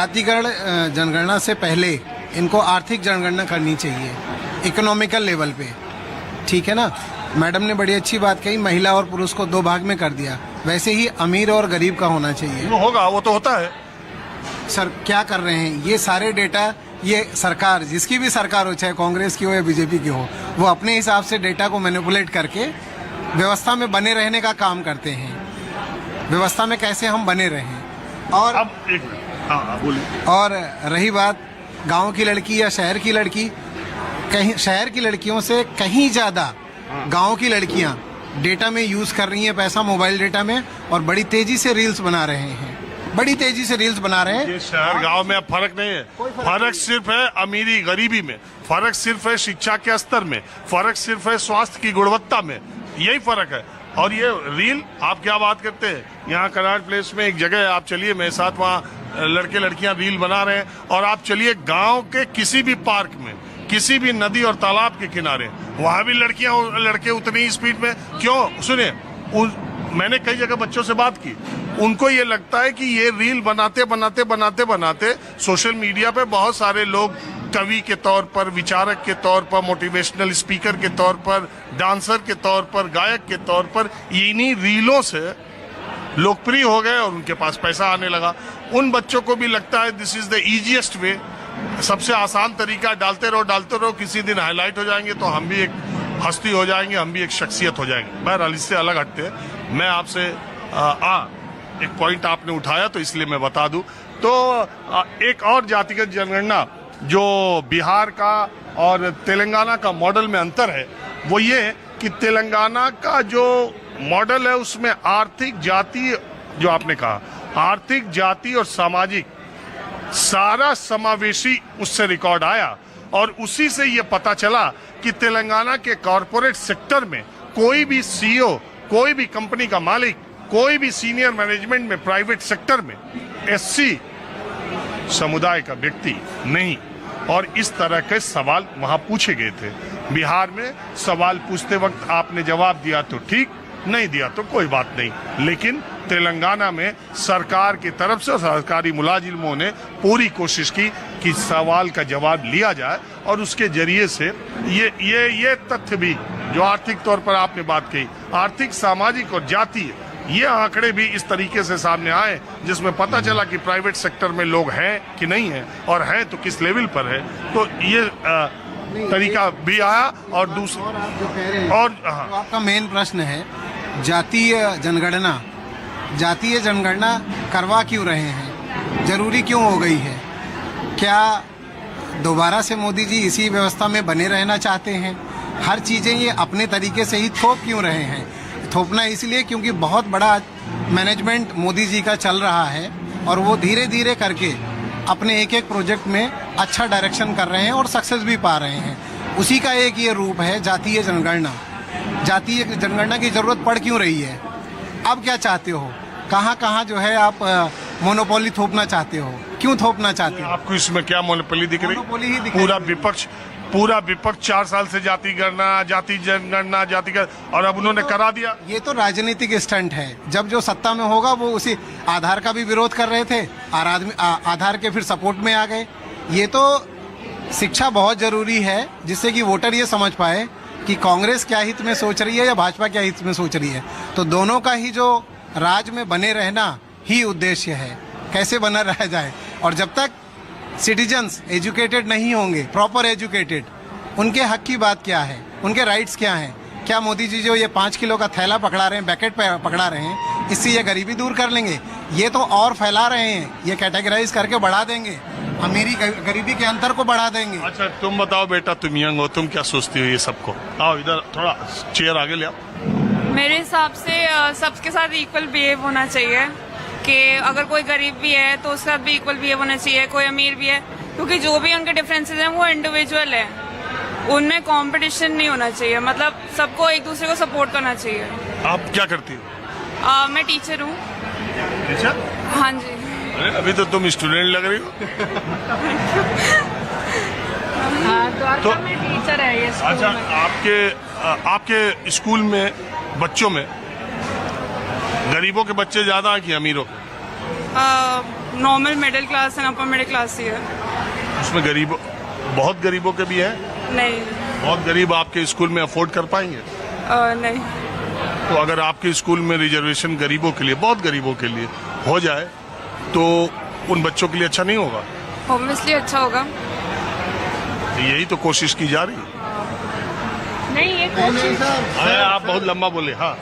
जातिगण जनगणना से पहले इनको आर्थिक जनगणना करनी चाहिए इकोनॉमिकल लेवल पे, ठीक है ना। मैडम ने बड़ी अच्छी बात कही, महिला और पुरुष को दो भाग में कर दिया, वैसे ही अमीर और गरीब का होना चाहिए। वो होगा, वो तो होता है। सर क्या कर रहे हैं ये सारे डेटा, ये सरकार जिसकी भी सरकार हो, चाहे कांग्रेस की हो या बीजेपी की हो, वो अपने हिसाब से डेटा को मैनिपुलेट करके व्यवस्था में बने रहने का काम करते हैं। व्यवस्था में कैसे हम बने रहें। और अब एक मिनट, हाँ बोलिए। और रही बात गांव की लड़की या शहर की लड़की, कहीं शहर की लड़कियों से कहीं ज्यादा गांव की लड़कियां डेटा में यूज कर रही हैं पैसा, मोबाइल डेटा में, और बड़ी तेजी से रील्स बना रहे हैं, बड़ी तेजी से रील्स बना रहे हैं। ये शहर गांव में अब फर्क नहीं है, फर्क सिर्फ है अमीरी गरीबी में, फर्क सिर्फ है शिक्षा के स्तर में, फर्क सिर्फ है स्वास्थ्य की गुणवत्ता में, यही फर्क है। और ये रील, आप क्या बात करते हैं, यहाँ कनाट प्लेस में एक जगह है, आप चलिए मेरे साथ, वहाँ लड़के लड़कियां रील बना रहे हैं। और आप चलिए गांव के किसी भी पार्क में, किसी भी नदी और तालाब के किनारे, वहां भी लड़कियां लड़के उतनी ही स्पीड में। क्यों? सुनिए, मैंने कई जगह बच्चों से बात की, उनको ये लगता है कि ये रील बनाते बनाते बनाते बनाते सोशल मीडिया पे बहुत सारे लोग कवि के तौर पर, विचारक के तौर पर, मोटिवेशनल स्पीकर के तौर पर, डांसर के तौर पर, गायक के तौर पर इन्हीं रीलों से लोकप्रिय हो गए और उनके पास पैसा आने लगा। उन बच्चों को भी लगता है this is the easiest way, सबसे आसान तरीका, डालते रहो, किसी दिन हाईलाइट हो जाएंगे तो हम भी एक हस्ती हो जाएंगे, हम भी एक शख्सियत हो जाएंगे। बहरहाल इससे अलग हटते हैं, मैं आपसे एक पॉइंट आपने उठाया तो इसलिए मैं बता दूं तो एक और जातिगत जनगणना जो बिहार का और तेलंगाना का मॉडल में अंतर है वो ये कि तेलंगाना का जो मॉडल है उसमें आर्थिक, जाति, जो आपने कहा आर्थिक, जाति और सामाजिक सारा समावेशी उससे रिकॉर्ड आया। और उसी से ये पता चला कि तेलंगाना के कॉरपोरेट सेक्टर में कोई भी सीईओ, कोई भी कंपनी का मालिक, कोई भी सीनियर मैनेजमेंट में प्राइवेट सेक्टर में एससी समुदाय का व्यक्ति नहीं। और इस तरह के सवाल वहां पूछे गए थे। बिहार में सवाल पूछते वक्त आपने जवाब दिया तो ठीक, नहीं दिया तो कोई बात नहीं। लेकिन तेलंगाना में सरकार की तरफ से सरकारी मुलाजिमों ने पूरी कोशिश की कि सवाल का जवाब लिया जाए और उसके जरिए से ये तथ्य भी जो आर्थिक तौर पर आपने बात कही, आर्थिक, सामाजिक और जातीय, ये आंकड़े भी इस तरीके से सामने आए जिसमें पता चला कि प्राइवेट सेक्टर में लोग हैं कि नहीं है, और हैं तो किस लेवल पर है। तो ये तरीका भी आया। और दूसरा, और आप जो कह रहे हैं, और तो आपका मेन प्रश्न है जातीय जनगणना, जातीय जनगणना करवा क्यों रहे हैं, जरूरी क्यों हो गई है? क्या दोबारा से मोदी जी इसी व्यवस्था में बने रहना चाहते हैं? हर चीजें ये अपने तरीके से ही थोप क्यों रहे हैं? थोपना इसलिए क्योंकि बहुत बड़ा मैनेजमेंट मोदी जी का चल रहा है और वो धीरे धीरे करके अपने एक एक प्रोजेक्ट में अच्छा डायरेक्शन कर रहे हैं और सक्सेस भी पा रहे हैं। उसी का एक ये रूप है जातीय जनगणना। जातीय जनगणना की जरूरत पड़ क्यों रही है? अब क्या चाहते हो? कहाँ कहाँ जो है आप मोनोपोली थोपना चाहते हो? क्यों थोपना चाहते हो? आपको इसमें क्या मोनोपोली दिख रही? मोनोपोली ही दिख रही। पूरा विपक्ष 4 साल से जाति जनगणना, और अब उन्होंने करा दिया। ये तो राजनीतिक स्टंट है। जब जो सत्ता में होगा वो उसी आधार का भी विरोध कर रहे थे और आधार के फिर सपोर्ट में आ गए। ये तो शिक्षा बहुत जरूरी है जिससे कि वोटर ये समझ पाए कि कांग्रेस क्या हित में सोच रही है या भाजपा क्या हित में सोच रही है। तो दोनों का ही जो राज में बने रहना ही उद्देश्य है, कैसे बना रह जाए। और जब तक सिटीजन्स एजुकेटेड नहीं होंगे, प्रॉपर एजुकेटेड, उनके हक की बात क्या है, उनके राइट्स क्या हैं? क्या मोदी जी जो ये 5 किलो का थैला पकड़ा रहे हैं, पैकेट पकड़ा रहे हैं, इससे ये गरीबी दूर कर लेंगे? ये तो और फैला रहे हैं, ये कैटेगराइज करके बढ़ा देंगे, अमीरी गरीबी के अंतर को बढ़ा देंगे। अच्छा तुम बताओ बेटा, तुम यंग हो, तुम क्या सोचती हो ये सबको? आओ इधर, थोड़ा चेयर आगे ले आओ। मेरे हिसाब से सबके साथ इक्वल बिहेव होना चाहिए कि अगर कोई गरीब भी है तो उसके साथ भी इक्वल बिहेव होना चाहिए, कोई अमीर भी है, क्योंकि जो भी उनके डिफरेंसेस हैं वो इंडिविजुअल है, उनमें कंपटीशन नहीं होना चाहिए। मतलब सबको एक दूसरे को सपोर्ट करना चाहिए। आप क्या करती हो? मैं टीचर हूँ। टीचर? हाँ जी। अरे अभी तो तुम स्टूडेंट लग रही हो। तो में टीचर है ये स्कूल। अच्छा, आपके स्कूल में बच्चों में गरीबों के बच्चे ज्यादा हैं कि अमीरों के? Normal middle class and upper middle class ही है। उसमें गरीब, बहुत गरीबों के भी हैं? नहीं। बहुत गरीब आपके स्कूल में अफोर्ड कर पाएंगे? नहीं। तो अगर आपके स्कूल में रिजर्वेशन गरीबों के लिए, बहुत गरीबों के लिए हो जाए तो उन बच्चों के लिए अच्छा नहीं होगा? ऑब्वियसली अच्छा होगा। यही तो कोशिश की जा रही है। नहीं, ये कोशिश आप बहुत लंबा बोले। हाँ।